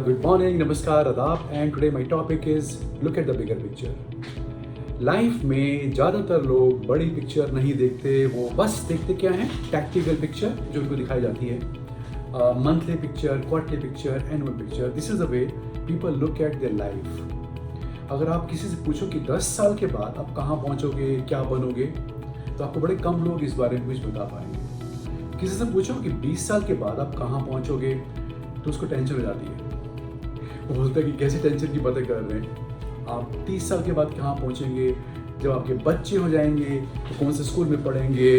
good morning, namaskar, adab, and today my topic is look at the bigger picture. Life में ज़्यादातर लोग बड़ी picture नहीं देखते, वो बस देखते क्या है, टैक्टिकल पिक्चर जो उनको दिखाई जाती है, monthly picture, quarterly picture, annual picture. This is the way people look at their life. अगर आप किसी से पूछो कि 10 साल के बाद आप कहाँ पहुँचोगे, क्या बनोगे, तो आपको बड़े कम लोग इस बारे में कुछ बता पाएंगे. किसी से पूछो कि 20 साल के बाद आप कहाँ पहुँचोगे, तो उसको टेंशन हो जाती है. वो बोलता है कि कैसी टेंशन की बातें कर रहे हैं. आप 30 साल के बाद कहाँ पहुँचेंगे, जब आपके बच्चे हो जाएंगे तो कौन से स्कूल में पढ़ेंगे,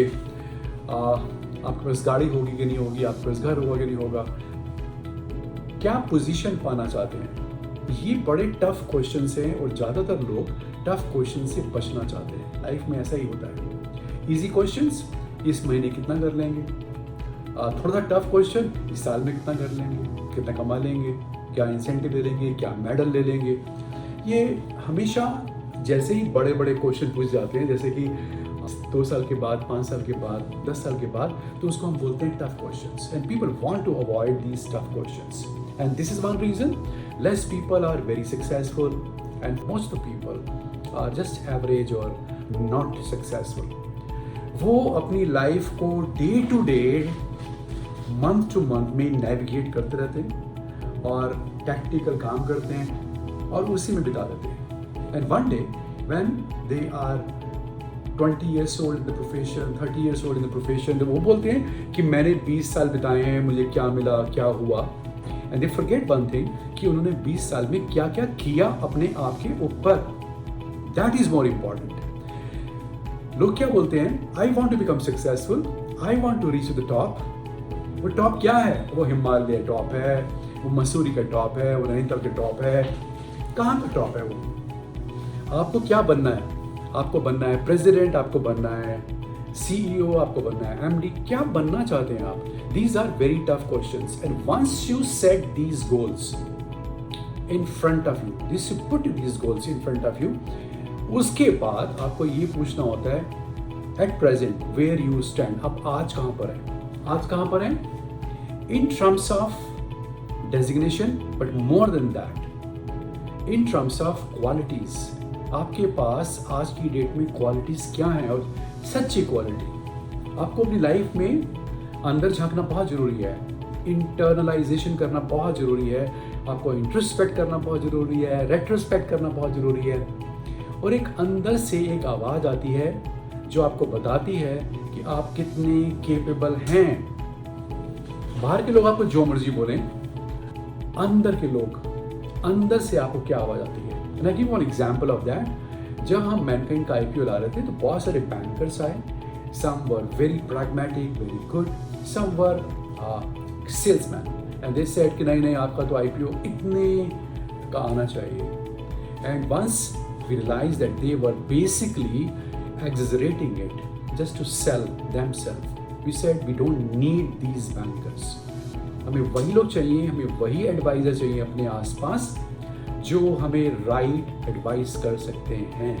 आपके पास गाड़ी होगी कि नहीं होगी, आपके पास घर होगा कि नहीं होगा, क्या पोजीशन पाना चाहते हैं. ये बड़े टफ क्वेश्चंस हैं और ज़्यादातर लोग टफ क्वेश्चन से बचना चाहते हैं. लाइफ में ऐसा ही होता है. इजी क्वेश्चंस, इस महीने कितना कर लेंगे, थोड़ा सा टफ क्वेश्चन, इस साल में कितना कर लेंगे, कितना कमा लेंगे, क्या इंसेंटिव ले लेंगे, क्या मेडल ले लेंगे. ये हमेशा जैसे ही बड़े बड़े क्वेश्चन पूछ जाते हैं, जैसे कि 2 साल के बाद, 5 साल के बाद, 10 साल के बाद, तो उसको हम बोलते हैं tough questions. And people want to avoid these tough questions. And this is one reason less people are very successful and most of people are just average और नॉट सक्सेसफुल. वो अपनी लाइफ को day to day, month to month में navigate करते रहते हैं और tactical काम करते हैं और उसी में बिता देते हैं. And one day when they are 20 years old in the profession, 30 years old in the profession, तो वो बोलते हैं कि मैंने 20 साल बिताए हैं, मुझे क्या मिला, क्या हुआ. And they forget one thing कि उन्होंने 20 साल में क्या क्या किया अपने आप के ऊपर. That is more important. लोग क्या बोलते हैं, I want to become successful, I want to reach the top. वो टॉप क्या है, वो हिमालय टॉप है, वो मसूरी का टॉप है, वो नैनीताल का टॉप है. कहाँ का टॉप है वो? आपको क्या बनना है? आपको बनना है प्रेसिडेंट, आपको बनना है CEO, आपको बनना है MD. क्या बनना चाहते हैं आप? These are very tough questions. And once you set these goals in front of you, this you put these goals in front of you, उसके बाद आपको ये पूछना होता है at present where you stand. आप आज कहाँ पर हैं? आज कहाँ पर हैं? In terms of designation, but more than that, in terms of qualities. आपके पास आज की डेट में क्वालिटीज क्या हैं, और सच्ची क्वालिटी. आपको अपनी लाइफ में अंदर झांकना बहुत ज़रूरी है, इंटरनलाइजेशन करना बहुत ज़रूरी है, आपको इंट्रोस्पेक्ट करना बहुत ज़रूरी है, रेट्रोस्पेक्ट करना बहुत ज़रूरी है. और एक अंदर से एक आवाज़ आती है जो आपको बताती है कि आप कितने केपेबल हैं. बाहर के लोग आपको जो मर्जी बोलें, अंदर के लोग, अंदर से आपको क्या आवाज़ आती है. And I give one example of that. जब हम मैनकाइंड का IPO ला रहे थे तो बहुत सारे बैंकर्स आए. Some were very pragmatic, very good. Some were salesmen. And they said कि नहीं आपका तो IPO इतने का आना चाहिए. And once we realized that they were basically exaggerating it just to sell themselves, we said we don't need these bankers. हमें वही लोग चाहिए, हमें वही एडवाइज़र चाहिए अपने आसपास जो हमें राइट एडवाइस कर सकते हैं.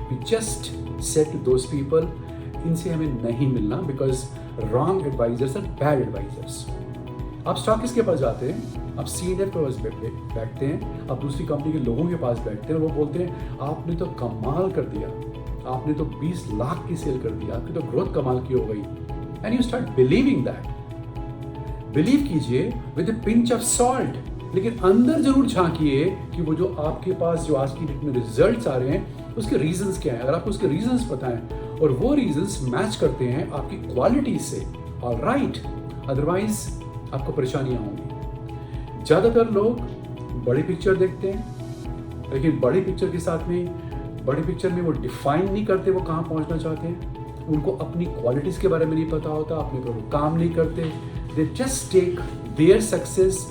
We just said to those people, इनसे हमें नहीं मिलना, because wrong advisers are bad advisers. आप स्टॉकिस्ट के पास जाते हैं, आप सीनियर के पास बैठते हैं, आप दूसरी कंपनी के लोगों के पास बैठते हैं और वो बोलते हैं आपने तो कमाल कर दिया, आपने तो 20 लाख की सेल कर दिया, आपकी तो ग्रोथ कमाल की हो गई. And you start believing that. Believe कीजिए with a pinch of salt, लेकिन अंदर जरूर झांकिए कि वो जो आपके पास जो आज की डेट में रिजल्ट्स आ रहे हैं उसके रीजंस क्या हैं. अगर आपको उसके रीजंस पता हैं और वो रीजंस मैच करते हैं आपकी क्वालिटी से, ऑलराइट, अदरवाइज आपको परेशानियां होंगी. ज़्यादातर लोग बड़ी पिक्चर देखते हैं, लेकिन बड़ी पिक्चर के साथ में, बड़ी पिक्चर में वो डिफाइन नहीं करते वो कहाँ पहुँचना चाहते हैं. उनको अपनी क्वालिटीज़ के बारे में नहीं पता होता, अपने पर वो काम नहीं करते. They just take their success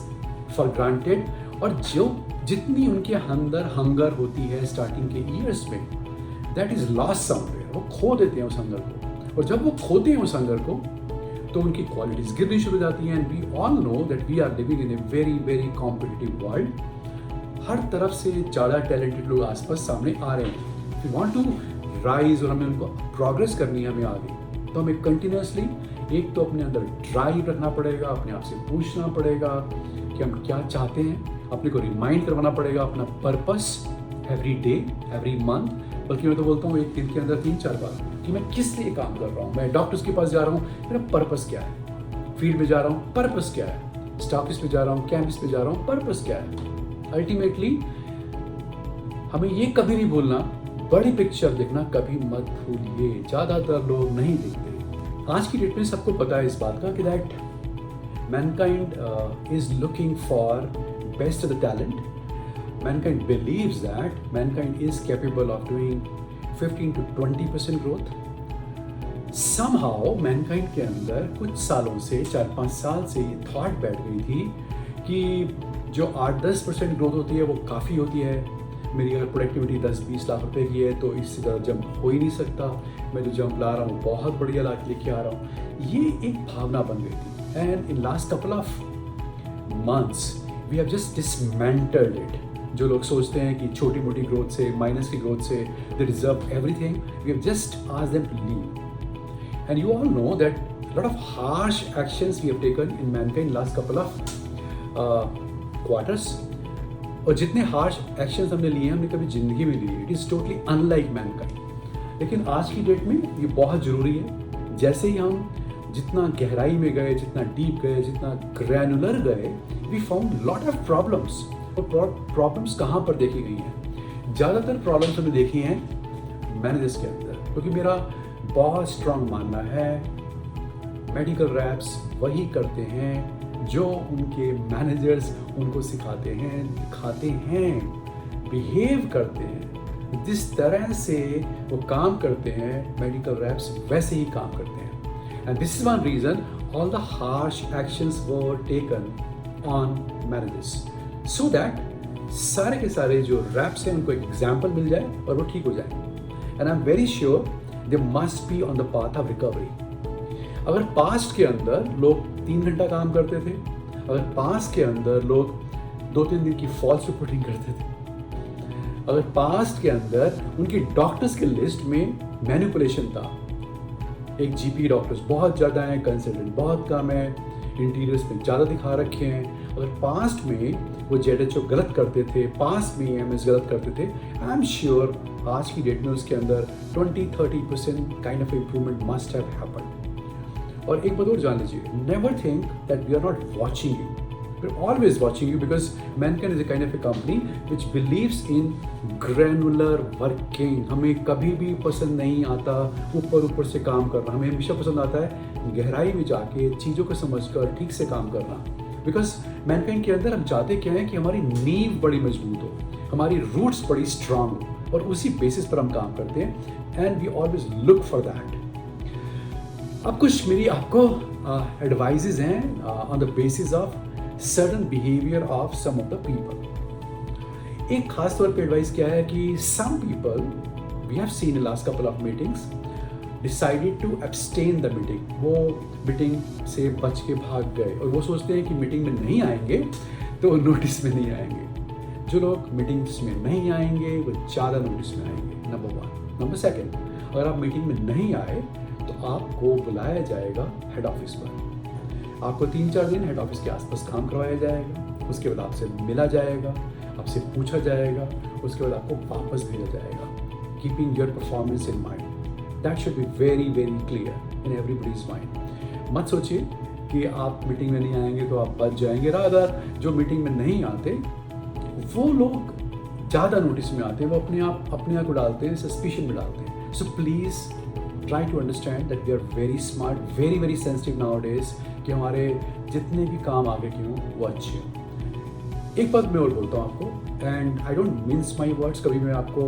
for granted. और जो जितनी उनके अंदर हंगर होती है स्टार्टिंग के ईयर्स में, दैट इज लॉस्ट समवेयर. वो खो देते हैं उस हंगर को, और जब वो खोते हैं उस हंगर को तो उनकी क्वालिटीज गिरनी शुरू हो जाती हैं. And we all know that we are living in a very very competitive world. हर तरफ से ज़्यादा टैलेंटेड लोग आसपास सामने आ रहे हैं. वी वांट टू राइज और हमें उनको प्रोग्रेस करनी है हमें आगे, तो हमें कंटिन्यूसली एक तो अपने अंदर ड्राइव रखना पड़ेगा, अपने आप से पूछना पड़ेगा कि हम क्या चाहते हैं, अपने को रिमाइंड करवाना पड़ेगा अपना purpose every day, every month, बल्कि मैं तो बोलता हूँ एक दिन के अंदर 3-4 बार कि मैं किस लिए काम कर रहा हूँ। मैं डॉक्टर्स के पास जा रहा हूँ, मेरा पर्पस क्या है, फील्ड में जा रहा हूँ, पर्पस क्या है, स्टॉकिस पे जा रहा हूँ, कैंपस पे जा रहा हूँ, पर्पस क्या है। अल्टीमेटली हमें ये कभी नहीं भूलना, बड़ी पिक्चर देखना कभी मत भूलिए, ज़्यादातर लोग नहीं देखते। आज की डेट में सबको पता है इस बात का कि that Mankind is looking for best of the talent. Mankind believes that Mankind is capable of doing 15 to 20% growth. Somehow Mankind के अंदर कुछ सालों से 4-5 साल से ये थॉट बैठ गई थी कि जो 8-10% ग्रोथ होती है वो काफ़ी होती है। मेरी अगर प्रोडक्टिविटी 10-20 लाख रुपए की है तो इससे ज़्यादा जंप हो ही नहीं सकता, मैं जो जंप ला रहा हूँ बहुत बढ़िया ला लेके आ रहा हूँ। ये एक भावना बन गई थी and in last couple of months we have just dismantled it. जो लोग सोचते हैं कि छोटी मोटी ग्रोथ से, माइनस की ग्रोथ से they deserve everything, we have just asked them to leave. And you all know that lot of harsh actions we have taken in Mankind last couple of quarters. और जितने harsh actions हमने लिए हैं हमने कभी जिंदगी में लिए, it is totally unlike Mankind. लेकिन आज की डेट में ये बहुत ज़रूरी है। जैसे ही हम जितना गहराई में गए, जितना डीप गए, जितना ग्रैनुलर गए, we found lot of problems. और प्रॉब्लम्स कहाँ पर देखी गई हैं? ज़्यादातर प्रॉब्लम्स हमने देखी हैं मैनेजर्स के अंदर, क्योंकि मेरा बहुत स्ट्रांग मानना है मेडिकल रैप्स वही करते हैं जो उनके मैनेजर्स उनको सिखाते हैं, दिखाते हैं, बिहेव करते हैं। जिस तरह से वो काम करते हैं मेडिकल रैप्स वैसे ही काम करते हैं। And this is one reason all the harsh actions were taken on managers, so that सारे के सारे जो रैप्स हैं उनको एक एग्जाम्पल मिल जाए और वो ठीक हो जाए। And I am very sure they must be on the path of recovery. अगर पास्ट के अंदर लोग 3 घंटा काम करते थे, अगर पास्ट के अंदर लोग 2-3 दिन की फॉल्स रिपोर्टिंग करते थे, अगर पास्ट के अंदर उनकी डॉक्टर्स के लिस्ट में मैनिपुलेशन था, एक जीपी डॉक्टर्स बहुत ज़्यादा हैं, कंसल्टेंट बहुत कम है, इंटीरियर्स में ज़्यादा दिखा रखे हैं, अगर पास्ट में वो जेडएचओ गलत करते थे, पास्ट में एमएस गलत करते थे, आई एम श्योर आज की डेट में उसके अंदर 20-30% kind of improvement must have happened. और एक बात और जान लीजिए, never think that we are not watching you, we are always watching you, because Mankind is a kind of a company which believes in granular working. हमें कभी भी पसंद नहीं आता ऊपर से काम करना, हमें हमेशा पसंद आता है गहराई में जाके चीज़ों को समझकर ठीक से काम करना। बिकॉज मैनकाइंड के अंदर हम चाहते क्या है कि हमारी नींव बड़ी मजबूत हो, हमारी रूट्स बड़ी स्ट्रांग हो, और उसी बेसिस पर हम काम करते हैं and we always look for that. अब कुछ मेरी आपको एडवाइजेज हैं on the basis of certain behaviour of some of the people. एक खास तौर पे एडवाइस क्या है कि some people we have seen in last couple of meetings decided to abstain the meeting. वो मीटिंग से बच के भाग गए और वो सोचते हैं कि मीटिंग में नहीं आएंगे तो नोटिस में नहीं आएंगे। जो लोग मीटिंग्स में नहीं आएंगे वो ज़्यादा नोटिस में आएंगे, नंबर 1। नंबर 2, अगर आप मीटिंग में नहीं आए तो आपको बुलाया जाएगा हेड ऑफिस पर। आपको 3-4 दिन हेड ऑफिस के आसपास काम करवाया जाएगा, उसके बाद आपसे मिला जाएगा, आपसे पूछा जाएगा, उसके बाद आपको वापस भेजा जाएगा, keeping your performance in mind. That should be very very clear in everybody's mind. मत सोचिए कि आप मीटिंग में नहीं आएंगे तो आप बच जाएंगे। रादर जो मीटिंग में नहीं आते वो लोग ज़्यादा नोटिस में आते हैं, वो अपने आप को डालते हैं, सस्पिशन में डालते हैं। So please try to understand that we are very smart, very very sensitive nowadays कि हमारे जितने भी काम आगे के हों वो अच्छे हों। एक बात मैं और बोलता हूँ आपको, and I don't means my words, कभी मैं आपको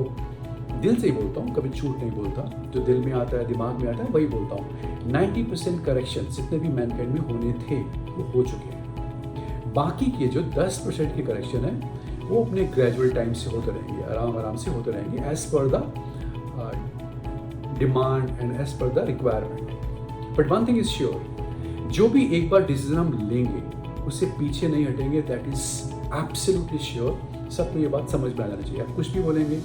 दिल से ही बोलता हूँ, कभी झूठ नहीं बोलता। जो दिल में आता है, दिमाग में आता है, वही बोलता हूँ। 90% करेक्शन जितने भी मैनकाइंड में होने थे वो हो चुके हैं। बाकी के जो 10% के करेक्शन है वो अपने ग्रेजुअल टाइम से होते रहेंगे, आराम से होते रहेंगे, as per the demand and as per the requirement. But one thing is sure, जो भी एक बार डिसीजन हम लेंगे उससे पीछे नहीं हटेंगे, दैट इज एब्सोल्युटली श्योर। सबको ये बात समझ में आ जानी चाहिए। आप कुछ भी बोलेंगे,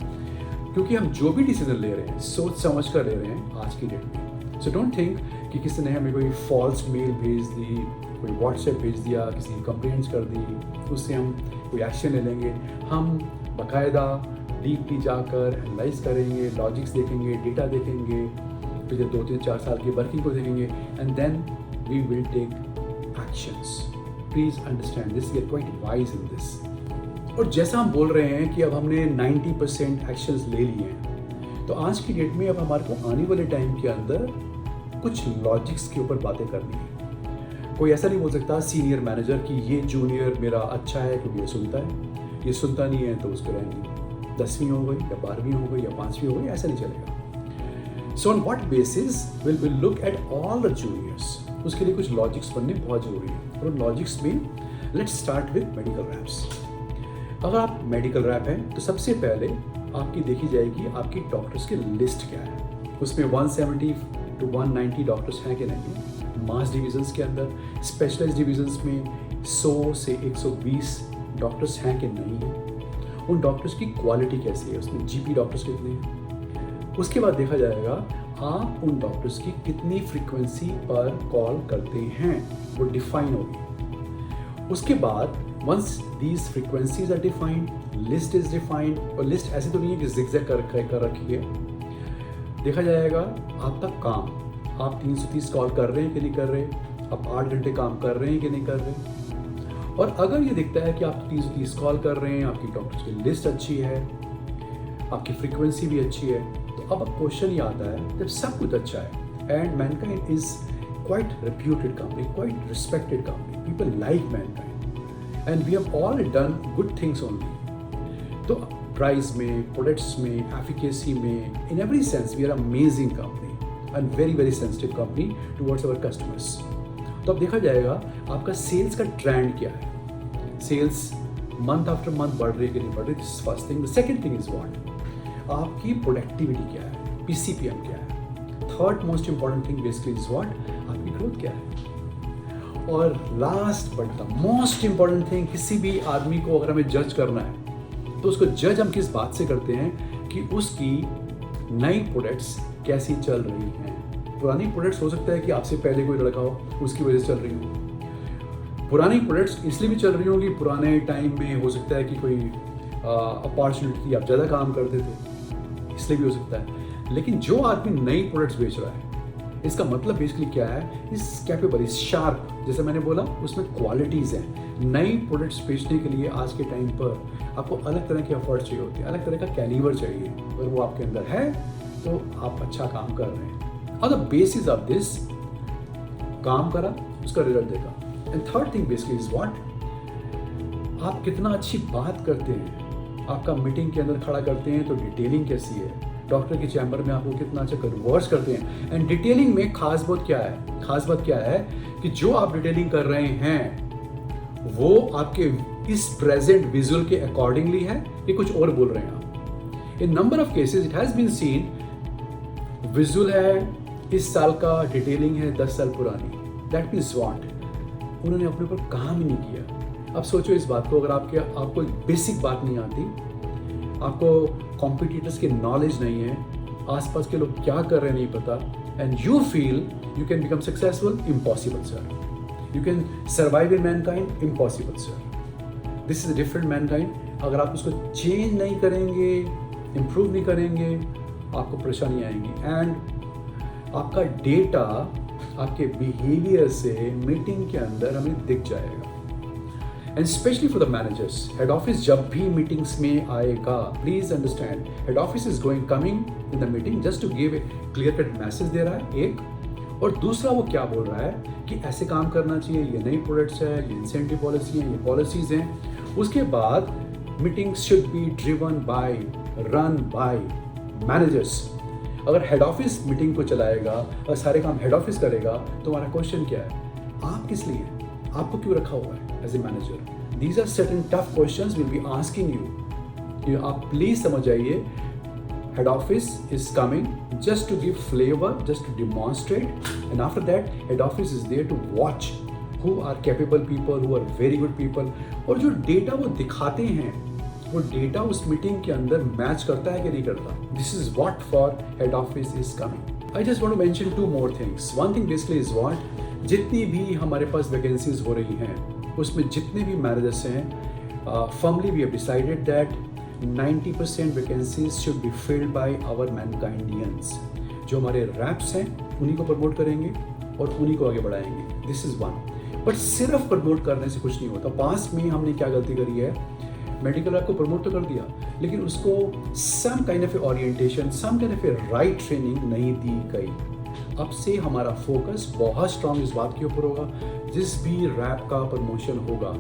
क्योंकि हम जो भी डिसीजन ले रहे हैं सोच समझ कर ले रहे हैं आज की डेट में। सो डोंट थिंक कि किसी ने हमें कोई फॉल्स मेल भेज दी कोई व्हाट्सएप भेज दिया, किसी की कंप्लेंट्स कर दी, उससे हम कोई एक्शन ले लेंगे। हम बाकायदा डीपली जाकर एनालाइज करेंगे, लॉजिक्स देखेंगे, डेटा देखेंगे, फिर 2-3-4 साल की वर्किंग को देखेंगे and then we will take actions. Please understand this, get quite wise in this. और जैसा हम बोल रहे हैं कि अब हमने 90% एक्शंस ले लिए हैं, तो आज की डेट में अब हमारे को आने वाले टाइम के अंदर कुछ लॉजिक्स के ऊपर बातें करनी है। कोई ऐसा नहीं बोल सकता सीनियर मैनेजर कि ये जूनियर मेरा अच्छा है क्योंकि ये सुनता है, ये सुनता नहीं है तो उसको रहेंगे 10वीं हो गई या 12वीं हो गई या 5वीं हो गई, ऐसा नहीं चलेगा। So on what basis will look at all the juniors, उसके लिए कुछ लॉजिक्स बनने बहुत जरूरी है। और लॉजिक्स में let's start with medical reps. अगर आप मेडिकल रैप हैं तो सबसे पहले आपकी देखी जाएगी आपकी डॉक्टर्स की लिस्ट क्या है। उसमें 170 to 190 डॉक्टर्स हैं कि नहीं, मास डिविजन्स के अंदर, स्पेशलाइज्ड डिविजन्स में 100 से 120 डॉक्टर्स हैं कि नहीं है, उन डॉक्टर्स की क्वालिटी कैसी है, उसमें जीपी डॉक्टर्स कितने हैं। उसके बाद देखा जाएगा आप उन डॉक्टर्स की कितनी फ्रीक्वेंसी पर कॉल करते हैं, वो डिफाइन होगी। उसके बाद once these frequencies are defined, list is defined, और लिस्ट ऐसी तो नहीं है कि zigzag कर रखी है। देखा जाएगा आपका काम, आप 330 कॉल कर रहे हैं कि नहीं कर रहे, आप 8 घंटे काम कर रहे हैं कि नहीं कर रहे। और अगर ये दिखता है कि आप 330 कॉल कर रहे हैं, आपकी डॉक्टर्स की लिस्ट अच्छी है, आपकी फ्रीक्वेंसी भी अच्छी है, तो अब क्वेश्चन ये आता है, जब सब कुछ अच्छा है and Mankind is quite reputed company, quite respected company, people like Mankind and we have all done good things only. तो प्राइस में, प्रोडक्ट्स में, एफिकेसी में, in every sense we are amazing company and very very sensitive company towards our customers. तो अब देखा जाएगा आपका sales का ट्रेंड क्या है, सेल्स मंथ आफ्टर मंथ बढ़ रही है कि नहीं बढ़ रही, this is first thing. The second thing is what, आपकी प्रोडक्टिविटी क्या है, पीसीपीएम क्या है। Third most important thing basically is what, आपकी ग्रोथ क्या है। और last but the most important thing, किसी भी आदमी को अगर हमें जज करना है तो उसको जज हम किस बात से करते हैं कि उसकी नई प्रोडक्ट्स कैसी चल रही हैं। पुरानी प्रोडक्ट्स हो सकता है कि आपसे पहले कोई लड़का हो, उसकी वजह से चल रही हो। पुरानी प्रोडक्ट्स इसलिए भी चल रही होंगी, पुराने टाइम में हो सकता है कि कोई अपॉर्चुनिटी, आप ज़्यादा काम करते थे इसलिए भी हो सकता है। लेकिन जो आदमी नई प्रोडक्ट्स बेच रहा है, इसका मतलब बेसिकली क्या है, इज कैपेबल, इज शार्प। जैसे मैंने बोला उसमें क्वालिटीज़ हैं। नई प्रोडक्ट्स बेचने के लिए आज के टाइम पर आपको अलग तरह के एफर्ट चाहिए होते हैं, अलग तरह का कैलिबर चाहिए। अगर वो आपके अंदर है तो आप अच्छा काम कर रहे हैं। और द बेसिस ऑफ दिस, काम करा उसका रिजल्ट देखा। And third thing basically is what, आप कितना अच्छी बात करते हैं, आपका मीटिंग के अंदर खड़ा करते हैं तो डिटेलिंग कैसी है, डॉक्टर के चैम्बर में आपको कितना अच्छा कन्वर्स करते हैं। एंड डिटेलिंग में खास बात क्या है, खास बात क्या है कि जो आप डिटेलिंग कर रहे हैं वो आपके इस प्रेजेंट विजुअल के अकॉर्डिंगली है कि कुछ और बोल रहे हैं आप। In number of cases it has been seen, visual है इस साल का, डिटेलिंग है 10 साल पुरानी। दैट मीन्स व्हाट, उन्होंने अपने ऊपर काम ही नहीं किया। अब सोचो इस बात को, अगर आपको बेसिक बात नहीं आती, आपको कॉम्पिटिटर्स की नॉलेज नहीं है, आसपास के लोग क्या कर रहे हैं नहीं पता, and you feel you can become successful, impossible sir. You can survive in Mankind, impossible sir. This is a different Mankind. अगर आप उसको चेंज नहीं करेंगे, इम्प्रूव नहीं करेंगे, आपको परेशानी आएंगी। एंड आपका डेटा आपके बिहेवियर से मीटिंग के अंदर हमें दिख जाएगा। And specially for the managers, head office जब भी मीटिंग्स में आएगा, please understand, head office is coming in the meeting just to give a clear cut message दे रहा है एक, और दूसरा वो क्या बोल रहा है कि ऐसे काम करना चाहिए, ये नई प्रोडक्ट्स है, ये इंसेंटिव पॉलिसी है, ये पॉलिसीज हैं। उसके बाद meeting should be driven by, run by managers. अगर हेड ऑफिस मीटिंग को चलाएगा और सारे काम हेड ऑफिस करेगा तो हमारा क्वेश्चन क्या है, आप किस लिए, आपको क्यों रखा हुआ है as a manager. These are certain tough questions will be asking you. आप प्लीज समझ जाइए, head office is coming just to give flavor, just to demonstrate, and after that head office is there to watch who are capable people, who are very good people, और जो data वो दिखाते हैं वो data उस meeting के अंदर match करता है कि नहीं करता। This is what for head office is coming. I just want to mention two more things. One thing basically is what जितनी भी हमारे पास वैकेंसीज हो रही हैं उसमें जितने भी मैनेजर्स हैं, firmly we have decided that 90% vacancies should be filled by our Mankindians. जो हमारे रैप्स हैं उन्हीं को प्रमोट करेंगे और उन्हीं को आगे बढ़ाएंगे। This is one. बट सिर्फ प्रमोट करने से कुछ नहीं होता। पास्ट में हमने क्या गलती करी है, मेडिकल रैप को प्रमोट तो कर दिया लेकिन उसको some kind of orientation, some kind of right training नहीं दी गई। अब से हमारा फोकस बहुत स्ट्रांग इस बात के ऊपर होगा, जिस भी रैप का प्रमोशन होगा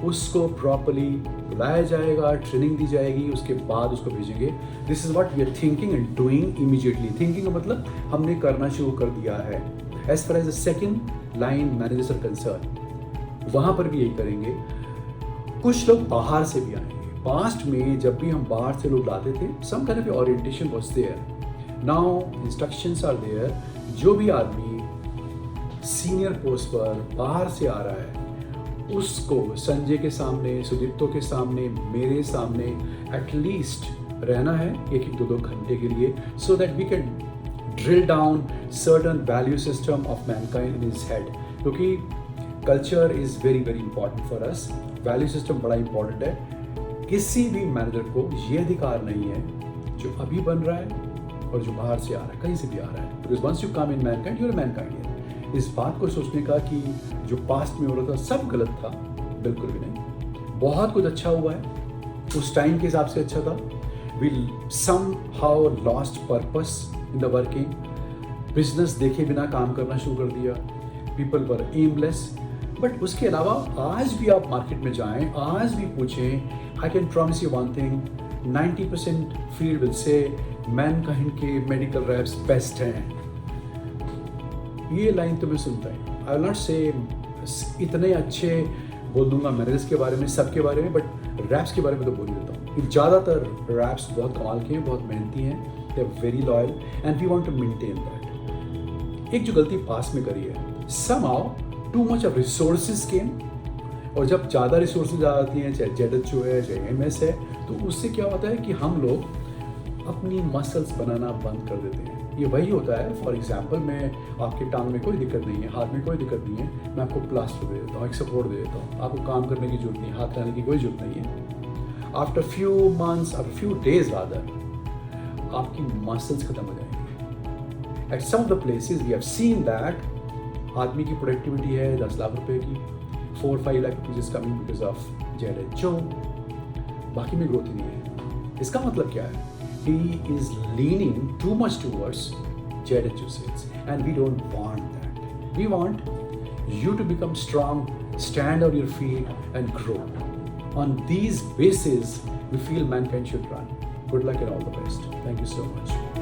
उसको प्रॉपर्ली बुलाया जाएगा, ट्रेनिंग दी जाएगी, उसके बाद उसको भेजेंगे। This is what we are thinking and doing immediately. Thinking का मतलब हमने करना शुरू कर दिया है। As far as the second line managers are concern, वहाँ पर भी यही करेंगे। कुछ लोग बाहर से भी आएंगे। पास्ट में जब भी हम बाहर से लोग लाते थे, some kind of orientation was there. Now instructions are there. जो भी आदमी सीनियर पोस्ट पर बाहर से आ रहा है उसको संजय के सामने, सुदीप्तो के सामने, मेरे सामने एटलीस्ट रहना है 1-2 घंटे के लिए, so that we can drill down certain value system of Mankind in his head. क्योंकि culture is very very important for us. Value system बड़ा इंपॉर्टेंट है। किसी भी मैनेजर को ये अधिकार नहीं है जो अभी बन रहा है और जो बाहर से आ रहा है, कहीं से भी आ रहा है। Because once you come in mankind you are mankind. इस बात को सोचने का कि जो पास्ट में हो रहा था सब गलत था, बिल्कुल भी नहीं। बहुत कुछ अच्छा हुआ है, उस टाइम के हिसाब से अच्छा था। We somehow lost purpose in the working. Business देखे बिना काम करना शुरू कर दिया। People were aimless. बट उसके अलावा आज भी आप मार्केट में जाएं, आज भी पूछें, I can promise you one thing, 90% field will say Mankind के मेडिकल रैप्स बेस्ट हैं। ये लाइन तो मैं सुनता हूँ। आई विल नॉट से इतने अच्छे बोल दूंगा मैनेजर्स के बारे में, सबके बारे में, बट रैप्स के बारे में तो बोल ही देता हूँ। ज़्यादातर रैप्स बहुत कमाल के हैं, बहुत मेहनती हैं, they are very loyal and we want to maintain that. एक जो गलती पास में करी है, somehow too much of resources came, और जब ज़्यादा रिसोर्सेज आ जाती हैं, चाहे ZHO है चाहे MS है, तो उससे क्या होता है कि हम लोग अपनी मसल्स बनाना बंद कर देते हैं। ये वही होता है, फॉर एग्जाम्पल मैं आपके टांग में कोई दिक्कत नहीं है, हाथ में कोई दिक्कत नहीं है, मैं आपको प्लास्टर दे देता हूँ, एक सपोर्ट दे देता हूँ, आपको काम करने की जरूरत नहीं, हाथ लाने की कोई जरूरत नहीं है। After few months, after few days rather, आपकी मसल्स खत्म हो जाएंगी। At some of the places we have seen that आदमी की प्रोडक्टिविटी है 10 लाख रुपए की, 4-5 lakh rupees coming because of ZHO, बाकी में ग्रोथ ही नहीं है। इसका मतलब क्या है? He is leaning too much towards ZHO sales, and we don't want that. We want you to become strong, stand on your feet and grow. On these bases, we feel mankind should run. Good luck and all the best. Thank you so much.